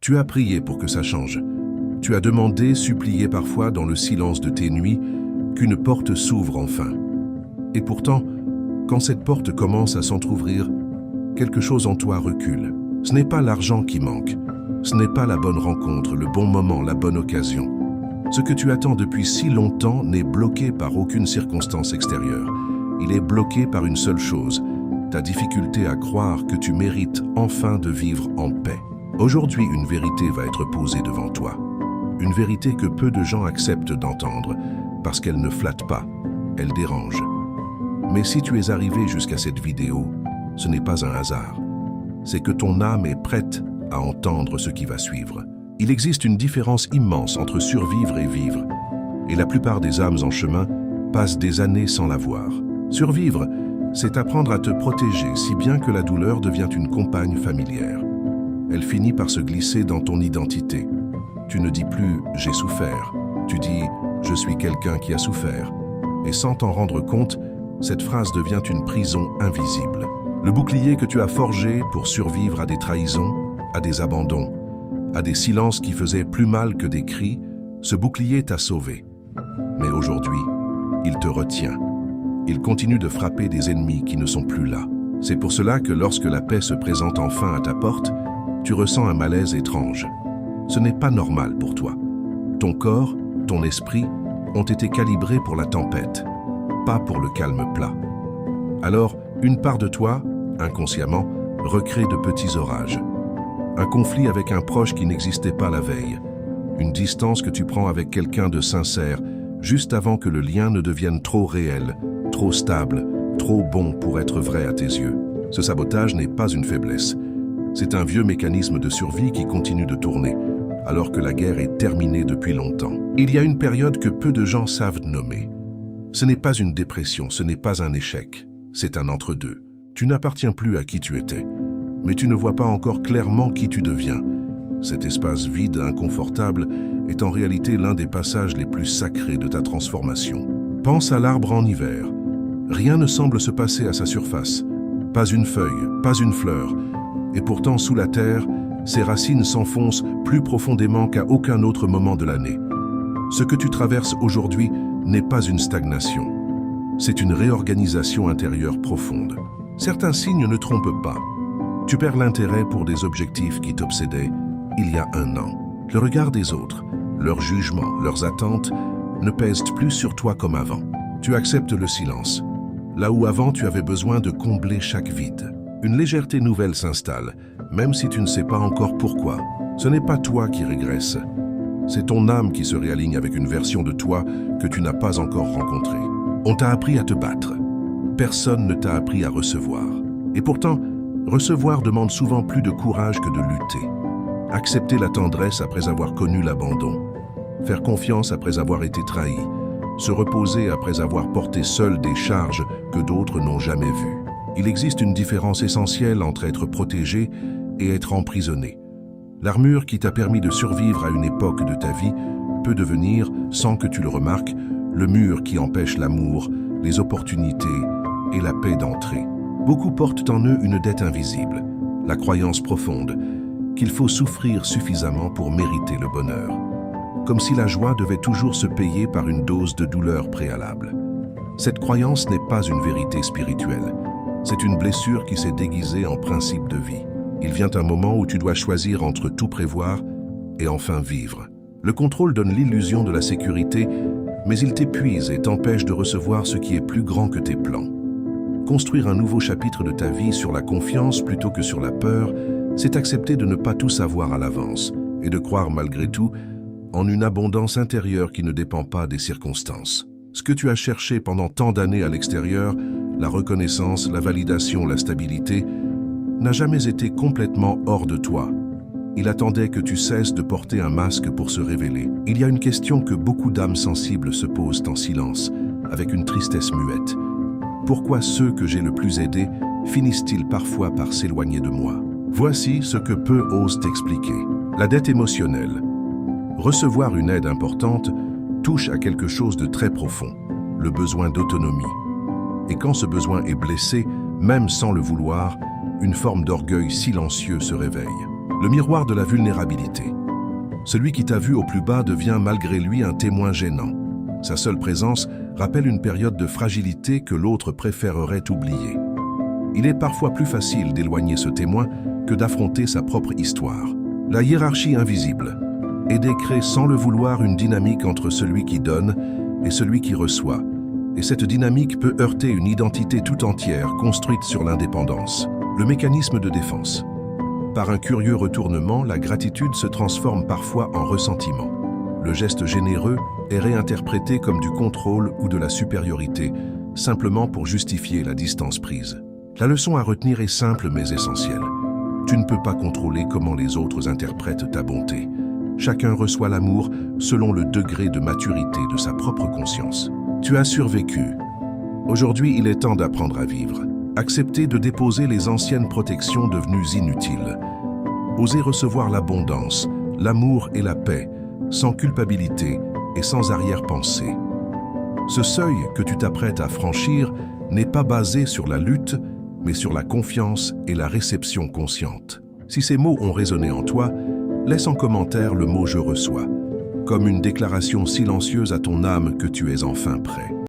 Tu as prié pour que ça change. Tu as demandé, supplié parfois dans le silence de tes nuits, qu'une porte s'ouvre enfin. Et pourtant, quand cette porte commence à s'entr'ouvrir, quelque chose en toi recule. Ce n'est pas l'argent qui manque. Ce n'est pas la bonne rencontre, le bon moment, la bonne occasion. Ce que tu attends depuis si longtemps n'est bloqué par aucune circonstance extérieure. Il est bloqué par une seule chose, ta difficulté à croire que tu mérites enfin de vivre en paix. Aujourd'hui, une vérité va être posée devant toi. Une vérité que peu de gens acceptent d'entendre, parce qu'elle ne flatte pas, elle dérange. Mais si tu es arrivé jusqu'à cette vidéo, ce n'est pas un hasard. C'est que ton âme est prête à entendre ce qui va suivre. Il existe une différence immense entre survivre et vivre, et la plupart des âmes en chemin passent des années sans la voir. Survivre, c'est apprendre à te protéger si bien que la douleur devient une compagne familière. Elle finit par se glisser dans ton identité. Tu ne dis plus « j'ai souffert », tu dis « je suis quelqu'un qui a souffert ». Et sans t'en rendre compte, cette phrase devient une prison invisible. Le bouclier que tu as forgé pour survivre à des trahisons, à des abandons, à des silences qui faisaient plus mal que des cris, ce bouclier t'a sauvé. Mais aujourd'hui, il te retient. Il continue de frapper des ennemis qui ne sont plus là. C'est pour cela que lorsque la paix se présente enfin à ta porte, tu ressens un malaise étrange. Ce n'est pas normal pour toi. Ton corps, ton esprit ont été calibrés pour la tempête, pas pour le calme plat. Alors, une part de toi, inconsciemment, recrée de petits orages. Un conflit avec un proche qui n'existait pas la veille. Une distance que tu prends avec quelqu'un de sincère, juste avant que le lien ne devienne trop réel, trop stable, trop bon pour être vrai à tes yeux. Ce sabotage n'est pas une faiblesse. C'est un vieux mécanisme de survie qui continue de tourner, alors que la guerre est terminée depuis longtemps. Il y a une période que peu de gens savent nommer. Ce n'est pas une dépression, ce n'est pas un échec, c'est un entre-deux. Tu n'appartiens plus à qui tu étais, mais tu ne vois pas encore clairement qui tu deviens. Cet espace vide, inconfortable, est en réalité l'un des passages les plus sacrés de ta transformation. Pense à l'arbre en hiver. Rien ne semble se passer à sa surface. Pas une feuille, pas une fleur. Et pourtant, sous la terre, ses racines s'enfoncent plus profondément qu'à aucun autre moment de l'année. Ce que tu traverses aujourd'hui n'est pas une stagnation. C'est une réorganisation intérieure profonde. Certains signes ne trompent pas. Tu perds l'intérêt pour des objectifs qui t'obsédaient il y a un an. Le regard des autres, leurs jugements, leurs attentes ne pèsent plus sur toi comme avant. Tu acceptes le silence. Là où avant tu avais besoin de combler chaque vide. Une légèreté nouvelle s'installe, même si tu ne sais pas encore pourquoi. Ce n'est pas toi qui régresse. C'est ton âme qui se réaligne avec une version de toi que tu n'as pas encore rencontrée. On t'a appris à te battre. Personne ne t'a appris à recevoir. Et pourtant, recevoir demande souvent plus de courage que de lutter. Accepter la tendresse après avoir connu l'abandon. Faire confiance après avoir été trahi. Se reposer après avoir porté seul des charges que d'autres n'ont jamais vues. Il existe une différence essentielle entre être protégé et être emprisonné. L'armure qui t'a permis de survivre à une époque de ta vie peut devenir, sans que tu le remarques, le mur qui empêche l'amour, les opportunités et la paix d'entrer. Beaucoup portent en eux une dette invisible, la croyance profonde qu'il faut souffrir suffisamment pour mériter le bonheur. Comme si la joie devait toujours se payer par une dose de douleur préalable. Cette croyance n'est pas une vérité spirituelle. C'est une blessure qui s'est déguisée en principe de vie. Il vient un moment où tu dois choisir entre tout prévoir et enfin vivre. Le contrôle donne l'illusion de la sécurité, mais il t'épuise et t'empêche de recevoir ce qui est plus grand que tes plans. Construire un nouveau chapitre de ta vie sur la confiance plutôt que sur la peur, c'est accepter de ne pas tout savoir à l'avance et de croire malgré tout en une abondance intérieure qui ne dépend pas des circonstances. Ce que tu as cherché pendant tant d'années à l'extérieur, la reconnaissance, la validation, la stabilité, n'a jamais été complètement hors de toi. Il attendait que tu cesses de porter un masque pour se révéler. Il y a une question que beaucoup d'âmes sensibles se posent en silence, avec une tristesse muette. Pourquoi ceux que j'ai le plus aidés finissent-ils parfois par s'éloigner de moi? Voici ce que peu osent t'expliquer. La dette émotionnelle. Recevoir une aide importante touche à quelque chose de très profond, le besoin d'autonomie. Et quand ce besoin est blessé, même sans le vouloir, une forme d'orgueil silencieux se réveille. Le miroir de la vulnérabilité. Celui qui t'a vu au plus bas devient malgré lui un témoin gênant. Sa seule présence rappelle une période de fragilité que l'autre préférerait oublier. Il est parfois plus facile d'éloigner ce témoin que d'affronter sa propre histoire. La hiérarchie invisible. Aider crée sans le vouloir une dynamique entre celui qui donne et celui qui reçoit. Et cette dynamique peut heurter une identité tout entière construite sur l'indépendance. Le mécanisme de défense. Par un curieux retournement, la gratitude se transforme parfois en ressentiment. Le geste généreux est réinterprété comme du contrôle ou de la supériorité, simplement pour justifier la distance prise. La leçon à retenir est simple mais essentielle. Tu ne peux pas contrôler comment les autres interprètent ta bonté. Chacun reçoit l'amour selon le degré de maturité de sa propre conscience. Tu as survécu. Aujourd'hui, il est temps d'apprendre à vivre. Accepter de déposer les anciennes protections devenues inutiles. Oser recevoir l'abondance, l'amour et la paix, sans culpabilité et sans arrière-pensée. Ce seuil que tu t'apprêtes à franchir n'est pas basé sur la lutte, mais sur la confiance et la réception consciente. Si ces mots ont résonné en toi, laisse en commentaire le mot « je reçois », comme une déclaration silencieuse à ton âme que tu es enfin prêt.